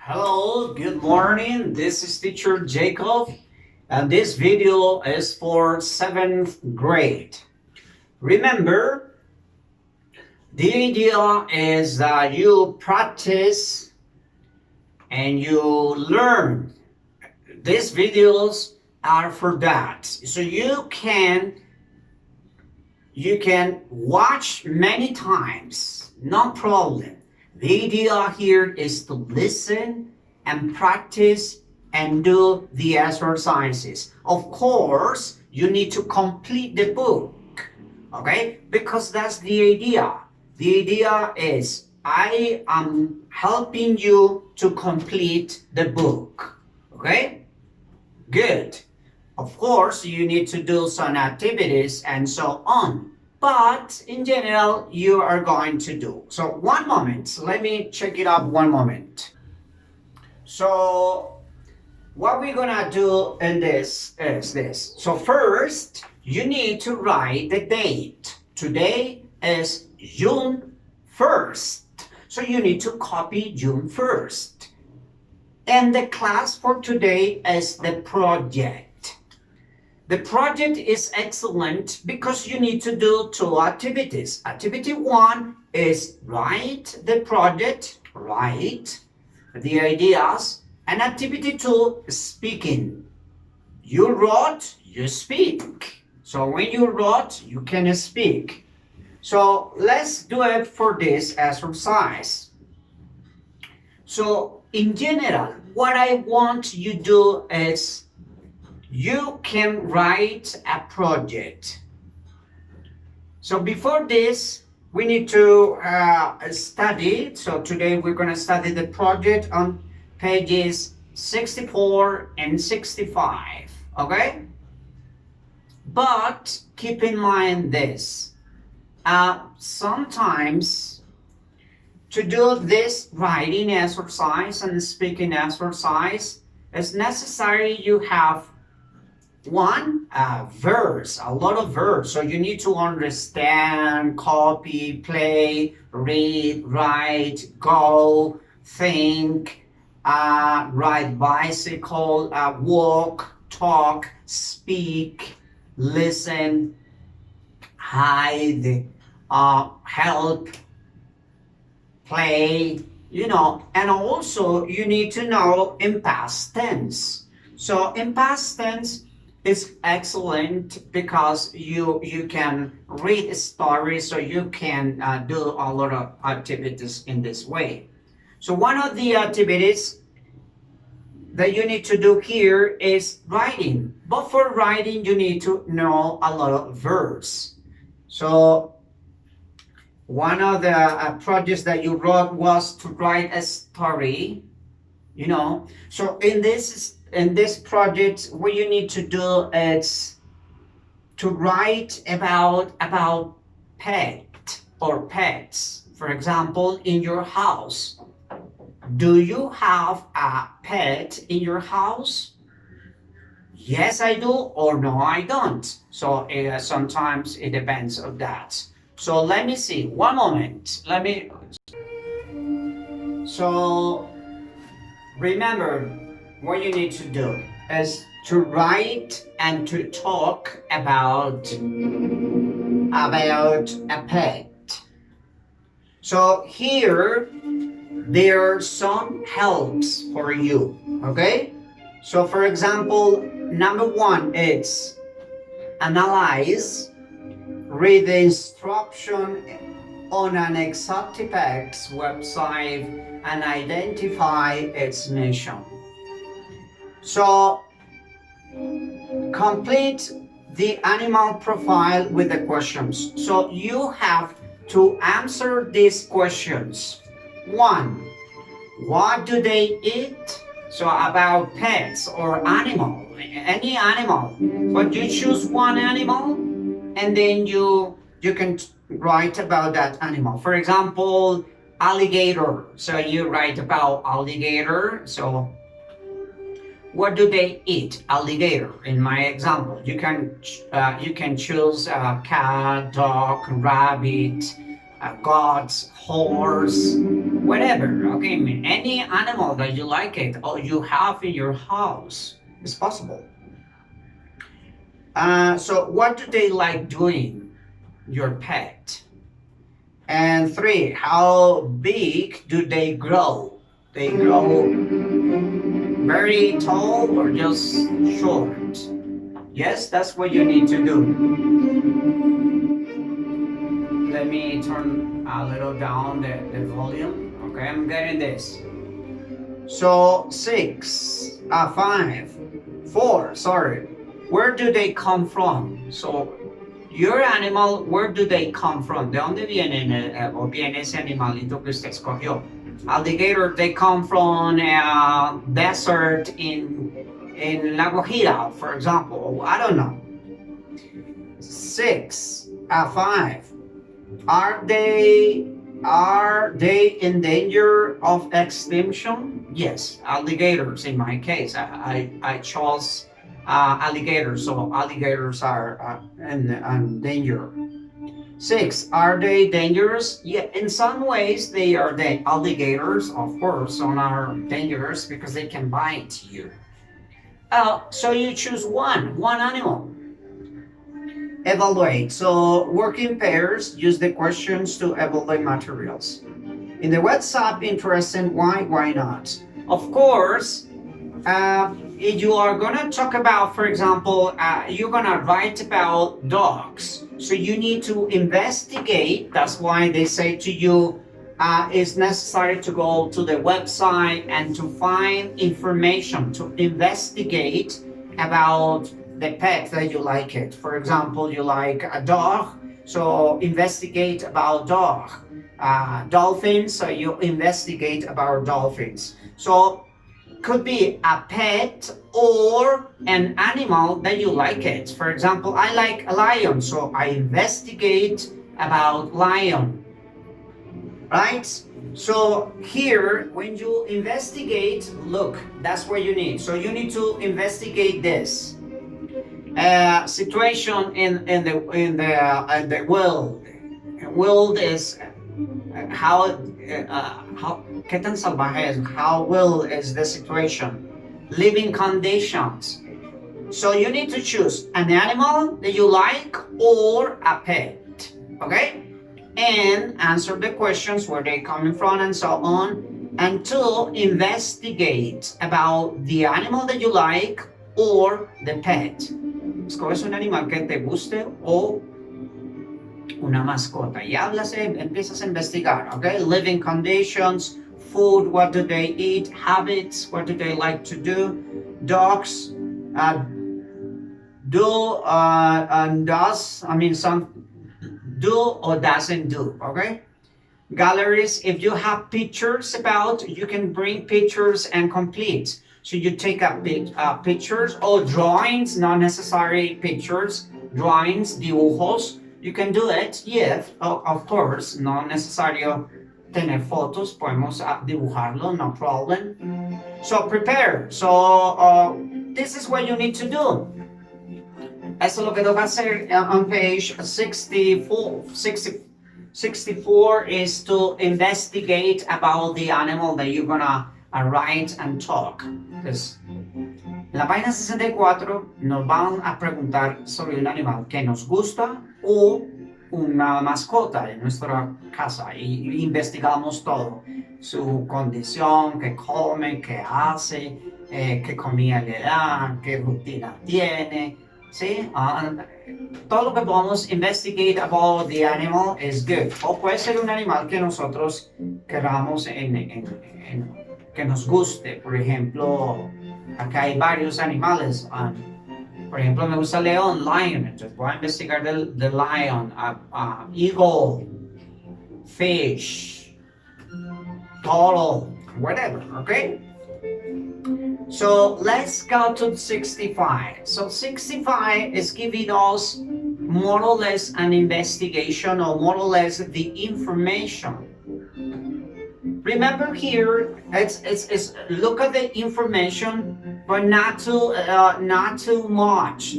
Hello, good morning. This is teacher Jacob, and this video is for 7th grade. Remember, the idea is that you practice and you learn. These videos are for that. So you can watch many times, no problem. The idea here is to listen and practice and do the exercises. Of course, you need to complete the book, okay? Because that's the idea. The idea is I am helping you to complete the book, okay? Good. Of course, you need to do some activities and so on. But in general, you are going to do. So one moment, let me check it up one moment. So what we're gonna do in this is this. So first, you need to write the date. Today is June 1st. So you need to copy June 1st. And the class for today is the project. The project is excellent because you need to do two activities. Activity 1 is write the project, write the ideas, and activity 2 is speaking. You wrote, you speak. So when you wrote, you can speak. So let's do it for this exercise. So in general, what I want you to do is you can write a project. So before this, we need to study. So today we're going to study the project on pages 64 and 65. Okay? But keep in mind this. Sometimes to do this writing exercise and speaking exercise, it's necessary you have one verse, a lot of verse. So you need to understand, copy, play, read, write, go, think, ride bicycle, walk, talk, speak, listen, hide, help, play, and also you need to know in past tense. So in past tense, it's excellent because you can read stories, so you can do a lot of activities in this way. So one of the activities that you need to do here is writing. But for writing, you need to know a lot of verbs. So one of the projects that you wrote was to write a story, So in this project, what you need to do is to write about pet or pets. For example, in your house, do you have a pet in your house? Yes, I do, or no, I don't. So sometimes it depends on that. So let me see. One moment. So remember, what you need to do is to write and to talk about a pet. So here there are some helps for you, okay? So for example, number 1 is analyze, read the instruction on an Exotipex website and identify its mission. So complete the animal profile with the questions. So you have to answer these questions. 1, what do they eat? So about pets or animal, any animal. But you choose one animal and then you can write about that animal. For example, alligator. So you write about alligator. So what do they eat? Alligator. In my example, you can choose cat, dog, rabbit, a goat, horse, whatever. Okay, I mean, any animal that you like it or you have in your house is possible. So what do they like doing, your pet? And three, how big do they grow? They grow very tall or just short? Yes, that's what you need to do. Let me turn a little down the volume. Okay, I'm getting this. So five, four, sorry. Where do they come from? So your animal, where do they come from? ¿De dónde vienen o viene ese animalito que usted escogió? Alligator, they come from a desert in La Guajira, for example. I don't know. Five. Are they in danger of extinction? Yes, alligators. In my case, I chose alligators, so alligators are in danger. Six, are they dangerous? Yeah, in some ways they are. The alligators, of course, are dangerous because they can bite you. So you choose one animal. Evaluate. So work in pairs, use the questions to evaluate materials. In the WhatsApp, interesting, why not? Of course, if you are gonna talk about, for example, you're gonna write about dogs. So you need to investigate, that's why they say to you, it's necessary to go to the website and to find information, to investigate about the pet that you like it. For example, you like a dog, so investigate about dog. Dolphins, so you investigate about dolphins. So could be a pet or an animal that you like it. For example, I like a lion, so I investigate about lion, right? So here, when you investigate, look, that's what you need. So you need to investigate this. Situation in the world. World is how qué tan salvaje es, how well is the situation, living conditions. So you need to choose an animal that you like or a pet, okay? And answer the questions where they're coming from and so on, and to investigate about the animal that you like or the pet. Escoges un animal que te guste o una mascota y empiezas a investigar, okay? Living conditions, food, what do they eat, habits, what do they like to do, dogs, do and does, I mean some do or doesn't do, okay? Galleries, if you have pictures about, you can bring pictures and complete. So you take up pictures or drawings, not necessary pictures, drawings, dibujos. You can do it, yes, of course, no necesario tener fotos, podemos dibujarlo, no problem. So prepare. So this is what you need to do. Eso es lo que toca hacer on page 64 is to investigate about the animal that you're gonna write and talk. Entonces, en la página 64 nos van a preguntar sobre un animal que nos gusta o una mascota en nuestra casa y investigamos todo, su condición, qué come, qué hace, qué comida le da, qué rutina tiene, ¿sí? Todo lo que podamos investigate about the animal is good. O puede ser un animal que nosotros queramos que nos guste. Por ejemplo, acá hay varios animales. Por ejemplo, me gusta el león, lion. Entonces voy a investigar the lion, eagle, fish, turtle, whatever, okay? So let's go to 65. So 65 is giving us more or less an investigation or more or less the information. Remember here, it's look at the information, but not too much.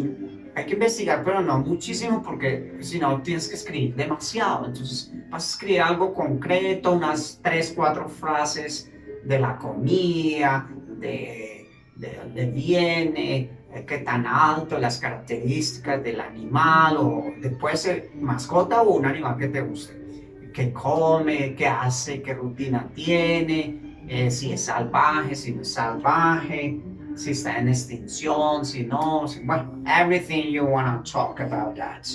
hay que investigar, pero no muchísimo porque si no tienes que escribir demasiado. Entonces vas a escribir algo concreto, unas 3, 4 frases de la comida, de dónde viene, qué tan alto, las características del animal, o puede ser mascota o un animal que te guste, qué come, qué hace, qué rutina tiene, si es salvaje, si no es salvaje, si está en extinción, si no, well, everything you want to talk about that.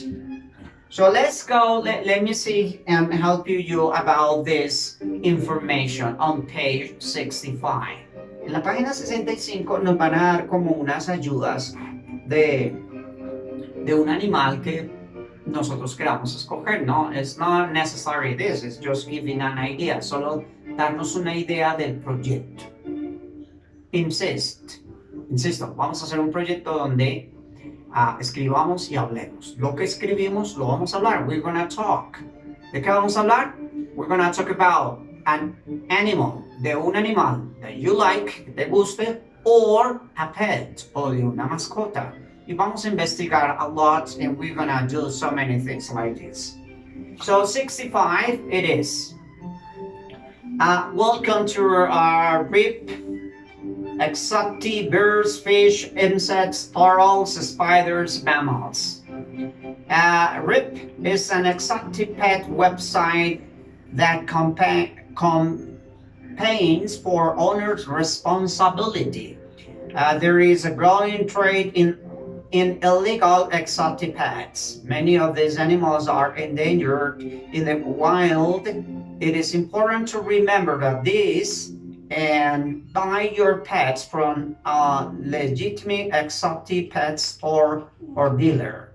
So let's go, let me see and help you about this information on page 65. En la página 65 nos van a dar como unas ayudas de un animal que nosotros queramos escoger, ¿no? It's not necessary this, it's just giving an idea, solo darnos una idea del proyecto. Insisto, vamos a hacer un proyecto donde escribamos y hablemos. Lo que escribimos lo vamos a hablar. We're gonna talk. ¿De qué vamos a hablar? We're gonna talk about an animal, de un animal that you like, que te guste, or a pet, o de una mascota. Y vamos a investigar a lot, and we're gonna do so many things like this. So 65 it is. Welcome to our RIP. Exotic birds, fish, insects, turtles, spiders, mammals. RIP is an exotic pet website that campaigns for owner's responsibility. There is a growing trade in illegal exotic pets. Many of these animals are endangered in the wild. It is important to remember that these and buy your pets from a legitimate exotic pet store or dealer.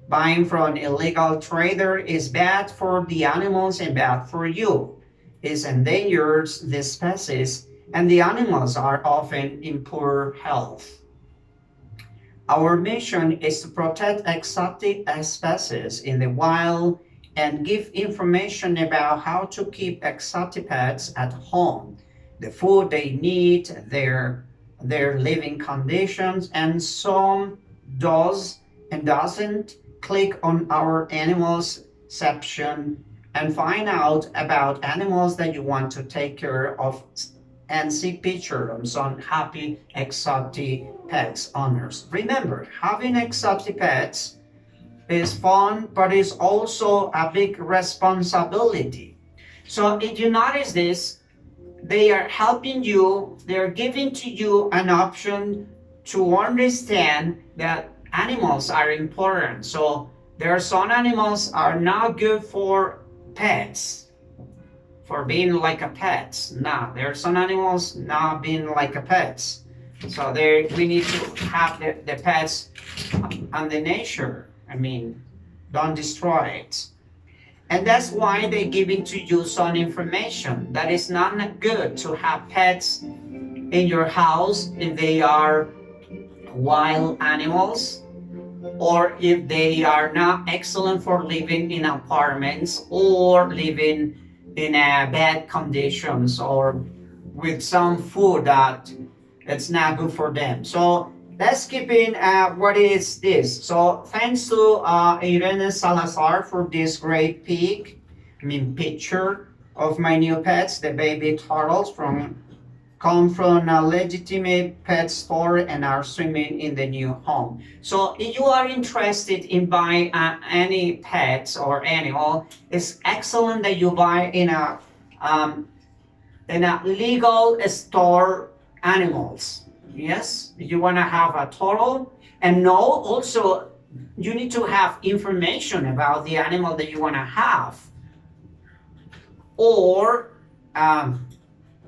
Buying from illegal trader is bad for the animals and bad for you. It endangers the species and the animals are often in poor health. Our mission is to protect exotic species in the wild and give information about how to keep exotic pets at home, the food they need, their living conditions, and some does and doesn't. Click on our animals section and find out about animals that you want to take care of and see pictures of some happy exotic pets owners. Remember, having exotic pets is fun, but it's also a big responsibility. So if you notice this, they are helping you, they're giving to you an option to understand that animals are important. So there are some animals are not good for pets, for being like a pet. No, there are some animals not being like a pets. So we need to have the pets and the nature. I mean, don't destroy it. And that's why they're giving to you some information that is not good to have pets in your house if they are wild animals, or if they are not excellent for living in apartments or living in bad conditions or with some food that it's not good for them. So let's keep in what is this. So thanks to Irene Salazar for this great picture of my new pets, the baby turtles come from a legitimate pet store and are swimming in the new home. So if you are interested in buying any pets or animal, it's excellent that you buy in a legal store animals. Yes, you want to have a turtle, and know also you need to have information about the animal that you want to have, or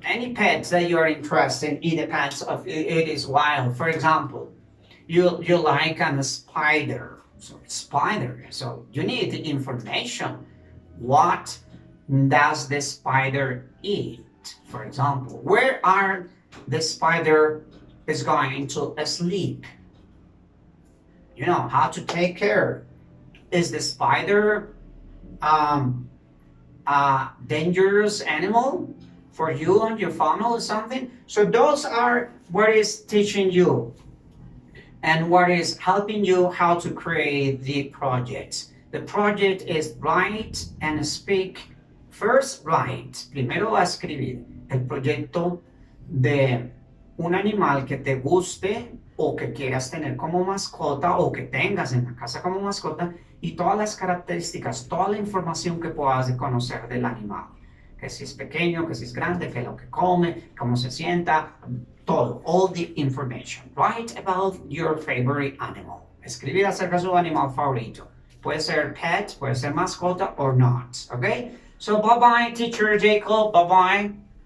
any pets that you are interested in. It depends of it is wild. For example, you like a spider, so you need the information. What does the spider eat? For example, where are the spider is going to sleep? You know how to take care. Is the spider a dangerous animal for you and your family or something? So those are what is teaching you. and what is helping you how to create the project. The project is write and speak. First, write. Primero va a escribir el proyecto de un animal que te guste o que quieras tener como mascota o que tengas en la casa como mascota y todas las características, toda la información que puedas conocer del animal. Que si es pequeño, que si es grande, que lo que come, cómo se sienta, todo, all the information. Write about your favorite animal. Escribir acerca de su animal favorito. Puede ser pet, puede ser mascota or not, okay? So bye-bye, teacher Jacob, bye-bye.